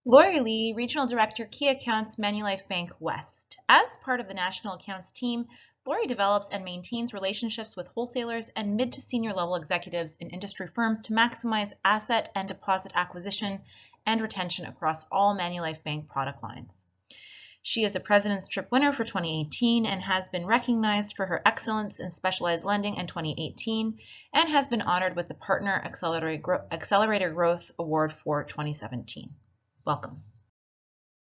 Lori Lee, Regional Director, Key Accounts, Manulife Bank West. As part of the National Accounts team, Lori develops and maintains relationships with wholesalers and mid to senior level executives in industry firms to maximize asset and deposit acquisition and retention across all Manulife Bank product lines. She is a President's Trip winner for 2018 and has been recognized for her excellence in specialized lending in 2018 and has been honored with the Partner Accelerator Growth Award for 2017. Welcome.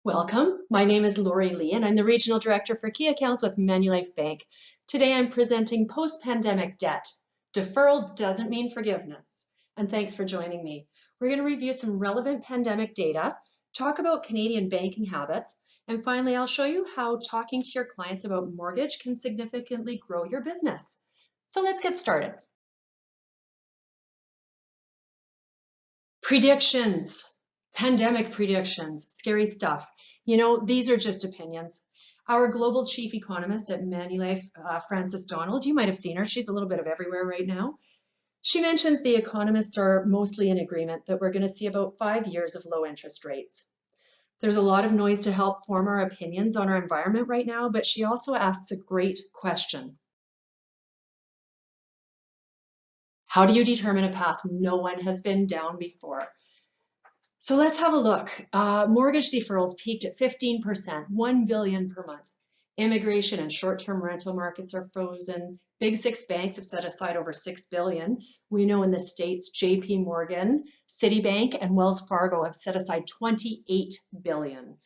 Welcome. My name is Lori Lee, and I'm the Regional Director for Key Accounts with Manulife Bank. Today I'm presenting Post-Pandemic Debt. Deferral doesn't mean forgiveness. And thanks for joining me. We're going to review some relevant pandemic data, talk about Canadian banking habits, and finally I'll show you how talking to your clients about mortgage can significantly grow your business. So let's get started. Predictions. Pandemic predictions, scary stuff. You know, these are just opinions. Our global chief economist at Manulife, Frances Donald, you might have seen her. She's a little bit of everywhere right now. She mentions the economists are mostly in agreement that we're going to see about 5 years of low interest rates. There's a lot of noise to help form our opinions on our environment right now, but she also asks a great question. How do you determine a path no one has been down before? So let's have a look. Mortgage deferrals peaked at 15%, $1 billion per month. Immigration and short-term rental markets are frozen. Big six banks have set aside over $6 billion. We know in the States, JP Morgan, Citibank, and Wells Fargo have set aside $28 billion.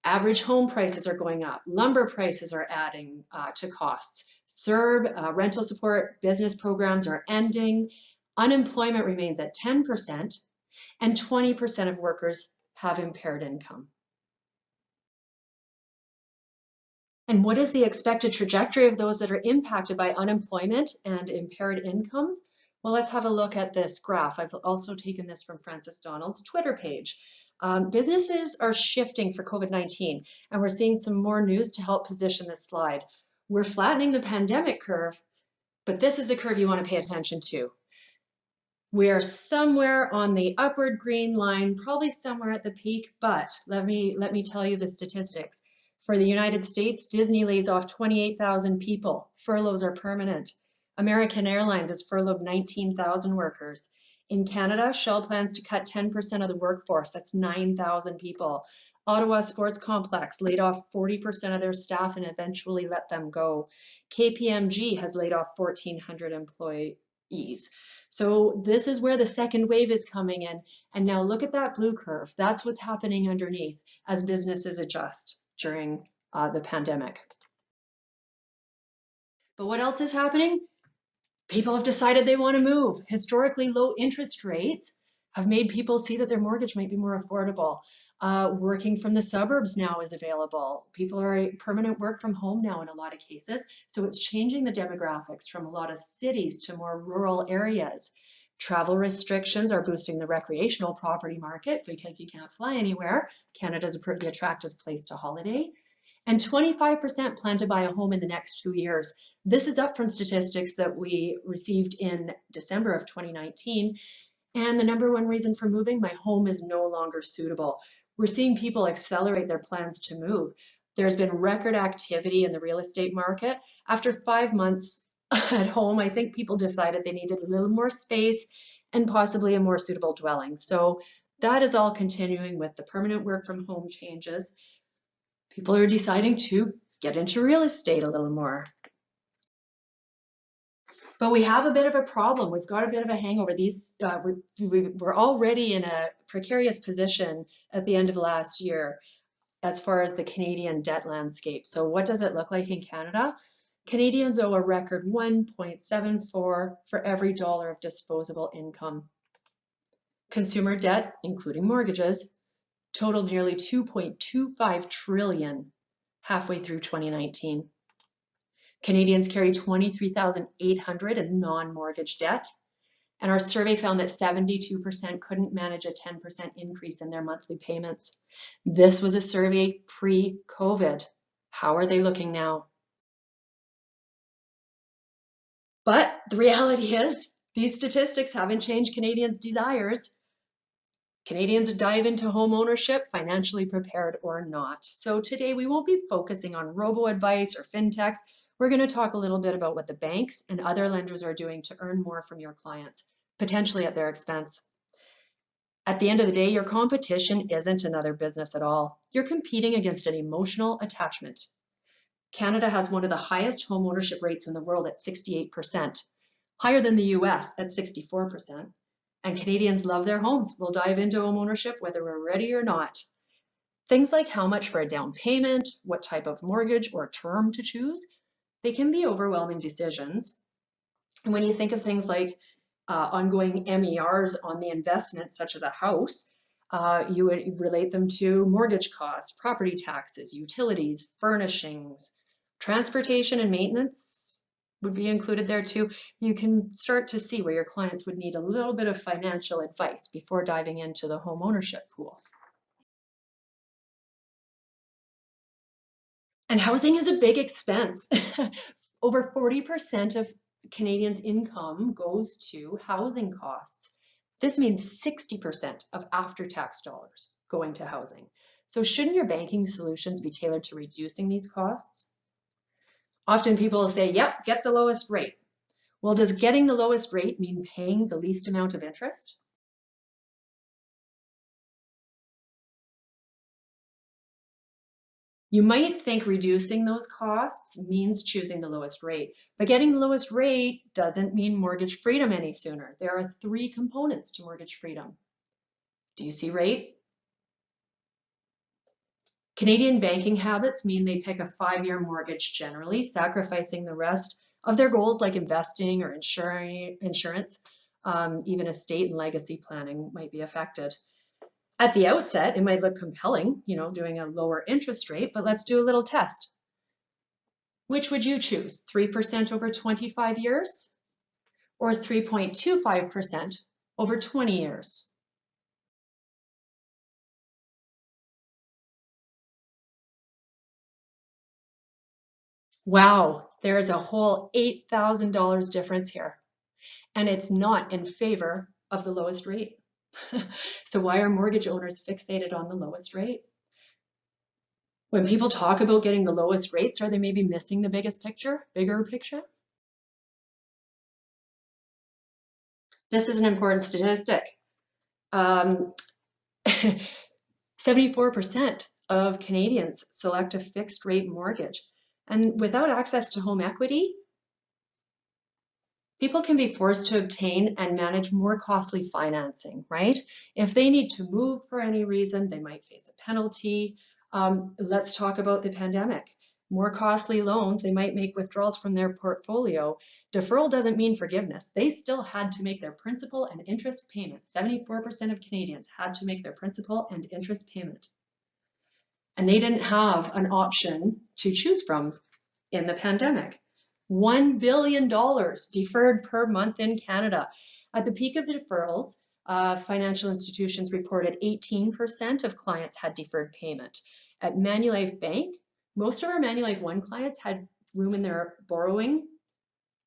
Average home prices are going up. Lumber prices are adding to costs. CERB, rental support, business programs are ending. Unemployment remains at 10%. And 20% of workers have impaired income. And what is the expected trajectory of those that are impacted by unemployment and impaired incomes? Well, let's have a look at this graph. I've also taken this from Frances Donald's Twitter page. Businesses are shifting for COVID-19, and we're seeing some more news to help position this slide. We're flattening the pandemic curve, but this is the curve you want to pay attention to. We are somewhere on the upward green line, probably somewhere at the peak, but let me tell you the statistics. For the United States, Disney lays off 28,000 people. Furloughs are permanent. American Airlines has furloughed 19,000 workers. In Canada, Shell plans to cut 10% of the workforce. That's 9,000 people. Ottawa Sports Complex laid off 40% of their staff and eventually let them go. KPMG has laid off 1,400 employees. So this is where the second wave is coming in. And now look at that blue curve. That's what's happening underneath as businesses adjust during the pandemic. But what else is happening? People have decided they want to move. Historically low interest rates have made people see that their mortgage might be more affordable. Working from the suburbs now is available. People are permanent work from home now in a lot of cases. So it's changing the demographics from a lot of cities to more rural areas. Travel restrictions are boosting the recreational property market because you can't fly anywhere. Canada is a pretty attractive place to holiday. And 25% plan to buy a home in the next 2 years. This is up from statistics that we received in December of 2019. And the number one reason for moving, my home is no longer suitable. We're seeing people accelerate their plans to move. There's been record activity in the real estate market. After 5 months at home, I think people decided they needed a little more space and possibly a more suitable dwelling. So that is all continuing with the permanent work from home changes. People are deciding to get into real estate a little more. But we have a bit of a problem. We've got a bit of a hangover. We're already in a precarious position at the end of last year as far as the Canadian debt landscape. So what does it look like in Canada? Canadians owe a record 1.74 for every dollar of disposable income. Consumer debt, including mortgages, totaled nearly 2.25 trillion halfway through 2019. Canadians carry 23,800 in non-mortgage debt, and our survey found that 72% couldn't manage a 10% increase in their monthly payments. This was a survey pre-COVID. How are they looking now? But the reality is, these statistics haven't changed Canadians' desires Canadians dive into home ownership, financially prepared or not. So today we won't be focusing on robo-advice or fintechs. We're going to talk a little bit about what the banks and other lenders are doing to earn more from your clients, potentially at their expense. At the end of the day, your competition isn't another business at all. You're competing against an emotional attachment. Canada has one of the highest home ownership rates in the world at 68%, higher than the US at 64%. And Canadians love their homes. We'll dive into home ownership whether we're ready or not. Things like how much for a down payment, what type of mortgage or term to choose, they can be overwhelming decisions. And when you think of things like ongoing MERs on the investment, such as a house, you would relate them to mortgage costs, property taxes, utilities, furnishings, transportation and maintenance would be included there too. You can start to see where your clients would need a little bit of financial advice before diving into the home ownership pool. And housing is a big expense. Over 40% of Canadians' income goes to housing costs. This means 60% of after-tax dollars going to housing. So shouldn't your banking solutions be tailored to reducing these costs? Often people will say, yep, get the lowest rate. Well, does getting the lowest rate mean paying the least amount of interest? You might think reducing those costs means choosing the lowest rate, but getting the lowest rate doesn't mean mortgage freedom any sooner. There are 3 components to mortgage freedom. Do you see rate? Canadian banking habits mean they pick a 5-year mortgage generally, sacrificing the rest of their goals like investing or insurance. Even estate and legacy planning might be affected. At the outset, it might look compelling, doing a lower interest rate, but let's do a little test. Which would you choose, 3% over 25 years or 3.25% over 20 years? Wow, there's a whole $8,000 difference here, and it's not in favor of the lowest rate. So why are mortgage owners fixated on the lowest rate? When people talk about getting the lowest rates, are they maybe missing the biggest picture, bigger picture? This is an important statistic. 74% of Canadians select a fixed rate mortgage. And without access to home equity, people can be forced to obtain and manage more costly financing, right? If they need to move for any reason, they might face a penalty. Let's talk about the pandemic. More costly loans, they might make withdrawals from their portfolio. Deferral doesn't mean forgiveness. They still had to make their principal and interest payment. 74% of Canadians had to make their principal and interest payment. And they didn't have an option to choose from in the pandemic. $1 billion deferred per month in Canada. At the peak of the deferrals, financial institutions reported 18% of clients had deferred payment. At Manulife Bank, most of our Manulife One clients had room in their borrowing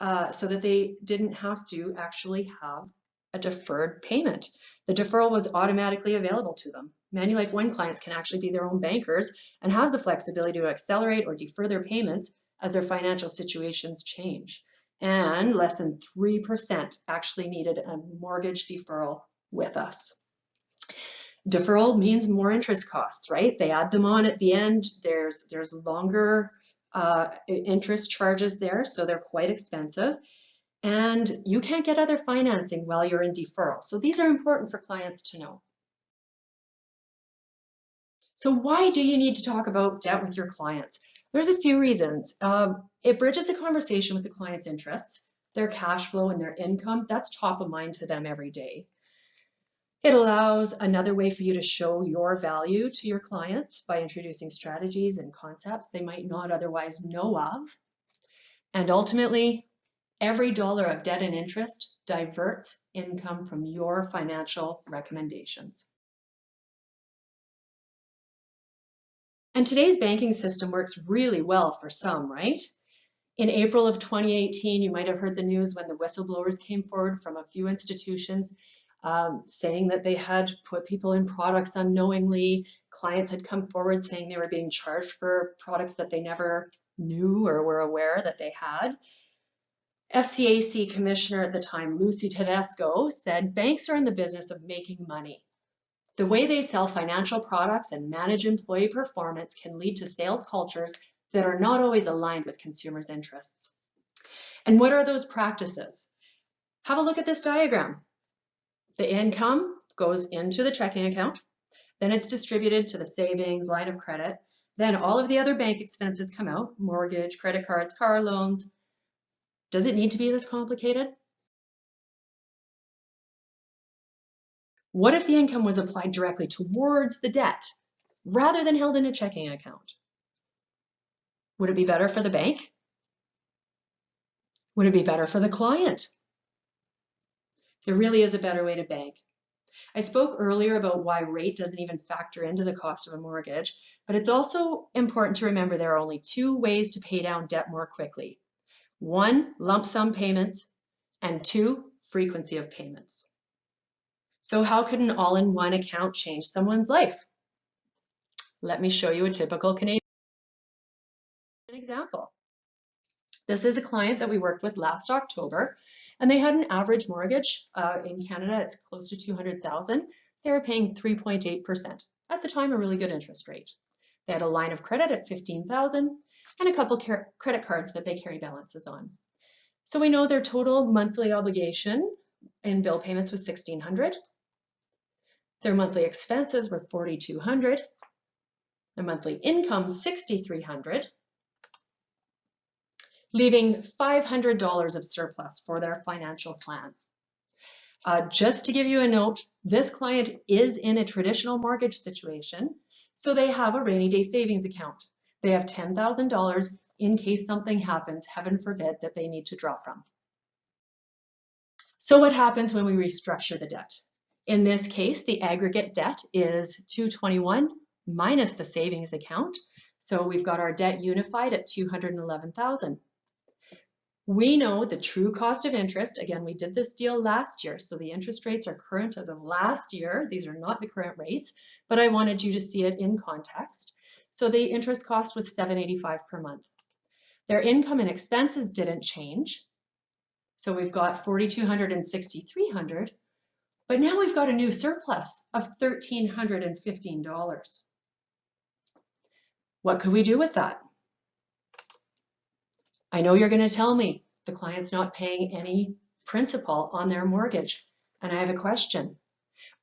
so that they didn't have to actually have a deferred payment. The deferral was automatically available to them. Manulife One clients can actually be their own bankers and have the flexibility to accelerate or defer their payments as their financial situations change. And less than 3% actually needed a mortgage deferral with us. Deferral means more interest costs, right? They add them on at the end. There's longer interest charges there, so they're quite expensive. And you can't get other financing while you're in deferral. So these are important for clients to know. So why do you need to talk about debt with your clients? There's a few reasons. It bridges the conversation with the client's interests, their cash flow and their income. That's top of mind to them every day. It allows another way for you to show your value to your clients by introducing strategies and concepts they might not otherwise know of. And ultimately, every dollar of debt and interest diverts income from your financial recommendations. And today's banking system works really well for some, right? In April of 2018, you might have heard the news when the whistleblowers came forward from a few institutions saying that they had put people in products unknowingly. Clients had come forward saying they were being charged for products that they never knew or were aware that they had. FCAC Commissioner at the time, Lucy Tedesco, said banks are in the business of making money. The way they sell financial products and manage employee performance can lead to sales cultures that are not always aligned with consumers' interests. And what are those practices? Have a look at this diagram. The income goes into the checking account, then it's distributed to the savings, line of credit, then all of the other bank expenses come out, mortgage, credit cards, car loans. Does it need to be this complicated? What if the income was applied directly towards the debt rather than held in a checking account? Would it be better for the bank? Would it be better for the client? There really is a better way to bank. I spoke earlier about why rate doesn't even factor into the cost of a mortgage, but it's also important to remember there are only two ways to pay down debt more quickly. One, lump sum payments, and two, frequency of payments. So how could an all-in-one account change someone's life? Let me show you a typical Canadian example. This is a client that we worked with last October, and they had an average mortgage in Canada. It's close to $200,000. They were paying 3.8%. At the time, a really good interest rate. They had a line of credit at $15,000 and a couple credit cards that they carry balances on. So we know their total monthly obligation in bill payments was $1,600. Their monthly expenses were $4,200. Their monthly income $6,300. Leaving $500 of surplus for their financial plan. Just to give you a note, this client is in a traditional mortgage situation, so they have a rainy day savings account. They have $10,000 in case something happens, heaven forbid, that they need to draw from. So what happens when we restructure the debt? In this case, the aggregate debt is $221 minus the savings account. So we've got our debt unified at $211,000. We know the true cost of interest. Again, we did this deal last year, so the interest rates are current as of last year. These are not the current rates, but I wanted you to see it in context. So the interest cost was $785 per month. Their income and expenses didn't change. So we've got $4,200 and $6,300, but now we've got a new surplus of $1,315. What could we do with that? I know you're going to tell me the client's not paying any principal on their mortgage, and I have a question.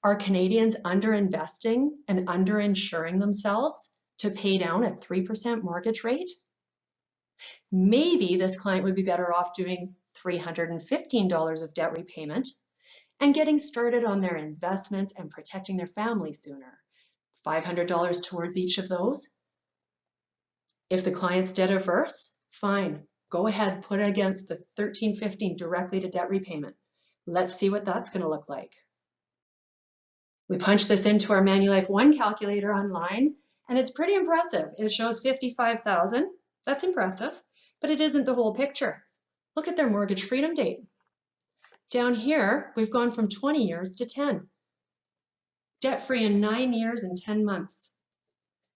Are Canadians underinvesting and underinsuring themselves to pay down a 3% mortgage rate? Maybe this client would be better off doing $315 of debt repayment and getting started on their investments and protecting their family sooner. $500 towards each of those. If the client's debt averse, fine. Go ahead, put it against the $1,315 directly to debt repayment. Let's see what that's going to look like. We punch this into our Manulife One calculator online, and it's pretty impressive. It shows $55,000. That's impressive, but it isn't the whole picture. Look at their mortgage freedom date. Down here, we've gone from 20 years to 10. Debt-free in 9 years and 10 months.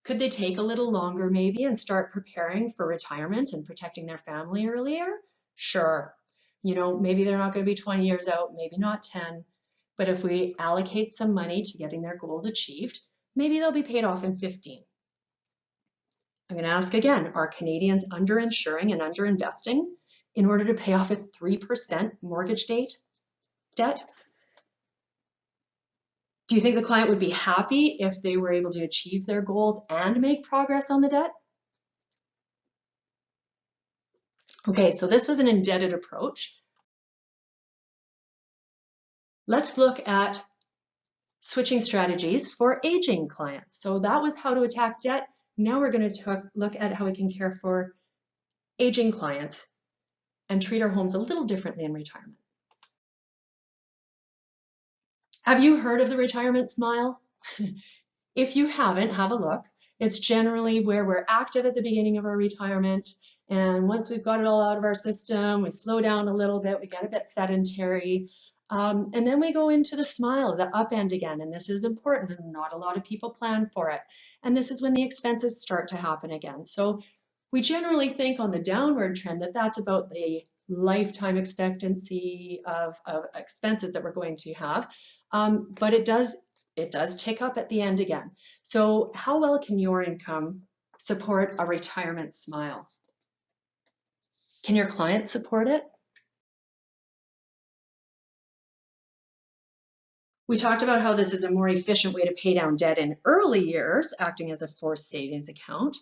Could they take a little longer maybe and start preparing for retirement and protecting their family earlier? Sure. You know, maybe they're not going to be 20 years out, maybe not 10. But if we allocate some money to getting their goals achieved, maybe they'll be paid off in 15. I'm going to ask again, are Canadians underinsuring and underinvesting in order to pay off a 3% mortgage debt? Do you think the client would be happy if they were able to achieve their goals and make progress on the debt? Okay, so this was an indebted approach. Let's look at switching strategies for aging clients. So that was how to attack debt. Now we're going to look at how we can care for aging clients and treat our homes a little differently in retirement. Have you heard of the retirement smile? If you haven't, have a look. It's generally where we're active at the beginning of our retirement, and once we've got it all out of our system, we slow down a little bit, we get a bit sedentary, And then we go into the smile, the up end again, and this is important and not a lot of people plan for it. And this is when the expenses start to happen again. So we generally think on the downward trend that that's about the lifetime expectancy of expenses that we're going to have. But it does tick up at the end again. So how well can your income support a retirement smile? Can your clients support it? We talked about how this is a more efficient way to pay down debt in early years, acting as a forced savings account.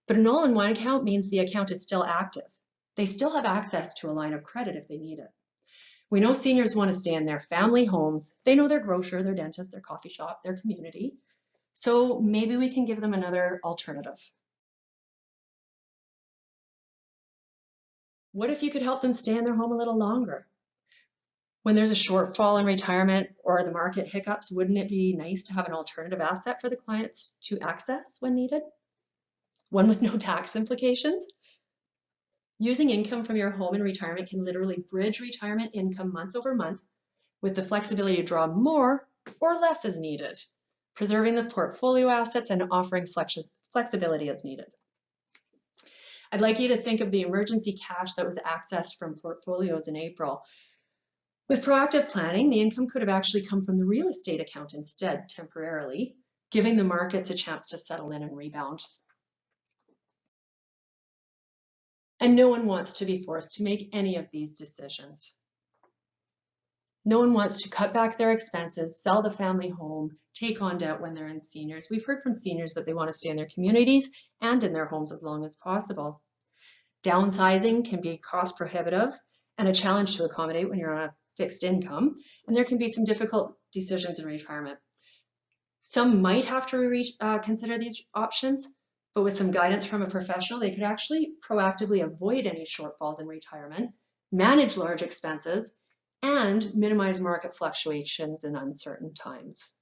But an all-in-one account means the account is still active. They still have access to a line of credit if they need it. We know seniors want to stay in their family homes. They know their grocer, their dentist, their coffee shop, their community. So maybe we can give them another alternative. What if you could help them stay in their home a little longer? When there's a shortfall in retirement or the market hiccups, wouldn't it be nice to have an alternative asset for the clients to access when needed? One with no tax implications? Using income from your home in retirement can literally bridge retirement income month over month with the flexibility to draw more or less as needed, preserving the portfolio assets and offering flexibility as needed. I'd like you to think of the emergency cash that was accessed from portfolios in April. With proactive planning, the income could have actually come from the real estate account instead, temporarily, giving the markets a chance to settle in and rebound. And no one wants to be forced to make any of these decisions. No one wants to cut back their expenses, sell the family home, take on debt when they're in seniors. We've heard from seniors that they want to stay in their communities and in their homes as long as possible. Downsizing can be cost prohibitive and a challenge to accommodate when you're on a fixed income, and there can be some difficult decisions in retirement. Some might have to consider these options, but with some guidance from a professional, they could actually proactively avoid any shortfalls in retirement, manage large expenses, and minimize market fluctuations in uncertain times.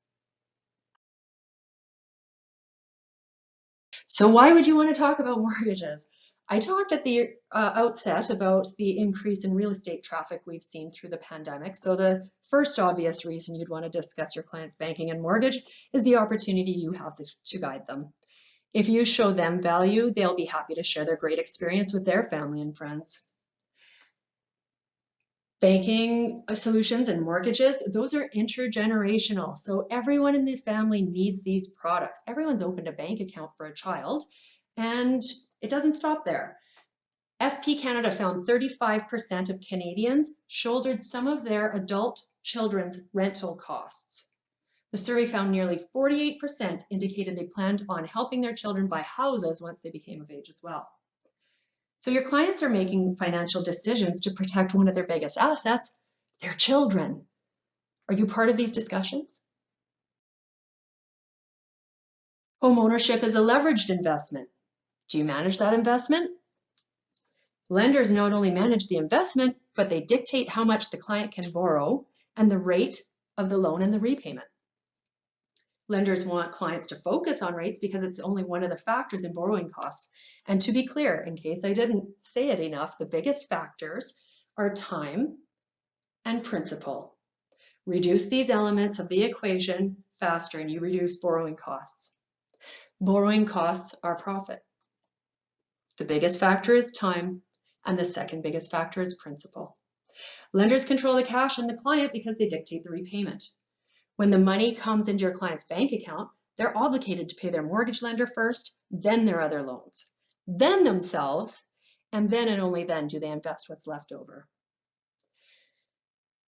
So why would you want to talk about mortgages? I talked at the outset about the increase in real estate traffic we've seen through the pandemic. So the first obvious reason you'd want to discuss your client's banking and mortgage is the opportunity you have to guide them. If you show them value, they'll be happy to share their great experience with their family and friends. Banking solutions and mortgages, those are intergenerational. So everyone in the family needs these products. Everyone's opened a bank account for a child, and it doesn't stop there. FP Canada found 35% of Canadians shouldered some of their adult children's rental costs. The survey found nearly 48% indicated they planned on helping their children buy houses once they became of age as well. So your clients are making financial decisions to protect one of their biggest assets, their children. Are you part of these discussions? Home ownership is a leveraged investment. Do you manage that investment? Lenders not only manage the investment, but they dictate how much the client can borrow and the rate of the loan and the repayment. Lenders want clients to focus on rates because it's only one of the factors in borrowing costs. And to be clear, in case I didn't say it enough, the biggest factors are time and principal. Reduce these elements of the equation faster and you reduce borrowing costs. Borrowing costs are profit. The biggest factor is time, and the second biggest factor is principal. Lenders control the cash and the client because they dictate the repayment. When the money comes into your client's bank account, they're obligated to pay their mortgage lender first, then their other loans, then themselves, and then and only then do they invest what's left over.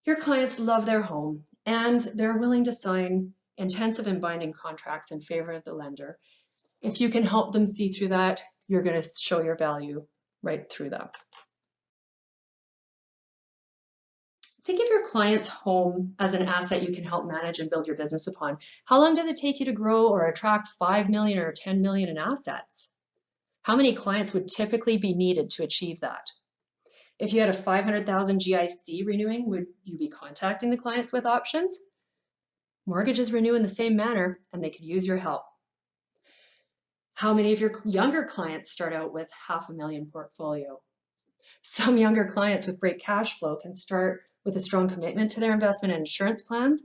Your clients love their home and they're willing to sign intensive and binding contracts in favor of the lender. If you can help them see through that, you're going to show your value right through them. Think of your client's home as an asset you can help manage and build your business upon. How long does it take you to grow or attract 5 million or 10 million in assets? How many clients would typically be needed to achieve that? If you had a 500,000 GIC renewing, would you be contacting the clients with options? Mortgages renew in the same manner, and they could use your help. How many of your younger clients start out with $500,000 portfolio? Some younger clients with great cash flow can start with a strong commitment to their investment and insurance plans,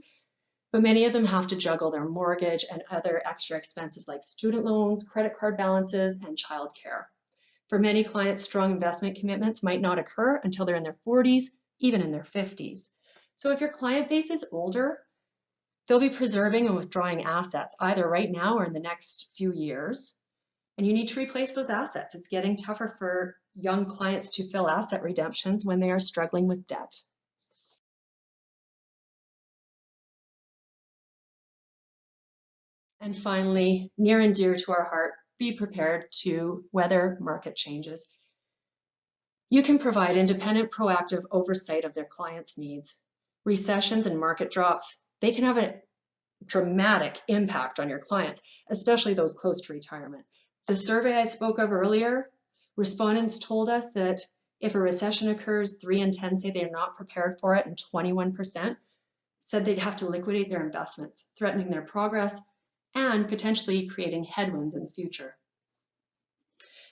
but many of them have to juggle their mortgage and other extra expenses like student loans, credit card balances, and childcare. For many clients, strong investment commitments might not occur until they're in their 40s, even in their 50s. So if your client base is older, they'll be preserving and withdrawing assets either right now or in the next few years. And you need to replace those assets. It's getting tougher for young clients to fill asset redemptions when they are struggling with debt. And finally, near and dear to our heart, be prepared to weather market changes. You can provide independent, proactive oversight of their clients' needs. Recessions and market drops, they can have a dramatic impact on your clients, especially those close to retirement. The survey I spoke of earlier, respondents told us that if a recession occurs, 3 in 10 say they're not prepared for it, and 21% said they'd have to liquidate their investments, threatening their progress and potentially creating headwinds in the future.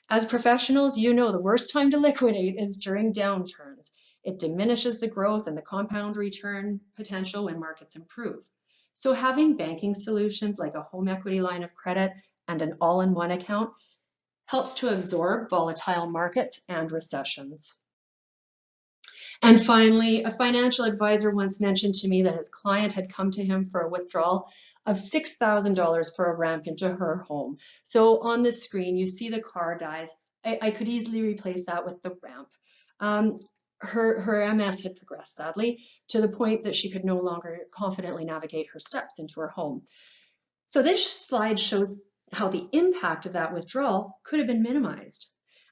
As professionals, you know the worst time to liquidate is during downturns. It diminishes the growth and the compound return potential when markets improve. So having banking solutions like a home equity line of credit and an all-in-one account helps to absorb volatile markets and recessions. And finally, a financial advisor once mentioned to me that his client had come to him for a withdrawal of $6,000 for a ramp into her home. So on the screen, you see the car dies. I could easily replace that with the ramp. Her MS had progressed, sadly, to the point that she could no longer confidently navigate her steps into her home. So this slide shows how the impact of that withdrawal could have been minimized.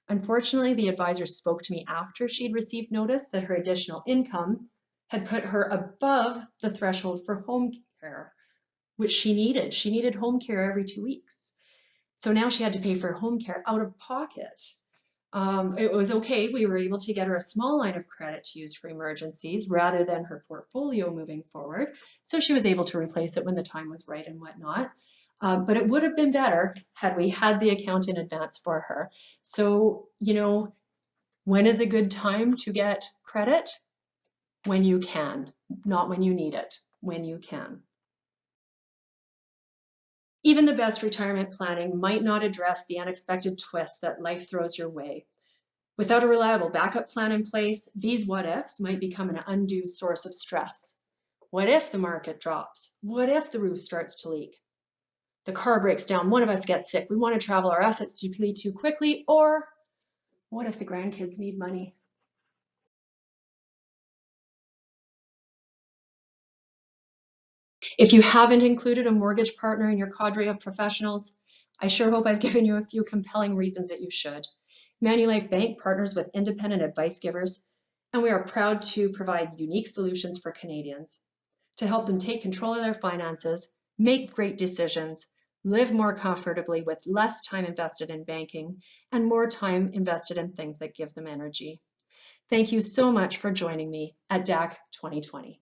Unfortunately, the advisor spoke to me after she'd received notice that her additional income had put her above the threshold for home care, which she needed. She needed home care every 2 weeks. So now she had to pay for home care out of pocket. It was okay. We were able to get her a small line of credit to use for emergencies rather than her portfolio moving forward. So she was able to replace it when the time was right and whatnot. But it would have been better had we had the account in advance for her. So, when is a good time to get credit? When you can, not when you need it, when you can. Even the best retirement planning might not address the unexpected twists that life throws your way. Without a reliable backup plan in place, these what-ifs might become an undue source of stress. What if the market drops? What if the roof starts to leak? The car breaks down, one of us gets sick, we want to travel, our assets deplete too quickly, or what if the grandkids need money? If you haven't included a mortgage partner in your cadre of professionals, I sure hope I've given you a few compelling reasons that you should. Manulife Bank partners with independent advice givers, and we are proud to provide unique solutions for Canadians to help them take control of their finances, make great decisions, live more comfortably with less time invested in banking and more time invested in things that give them energy. Thank you so much for joining me at DAC 2020.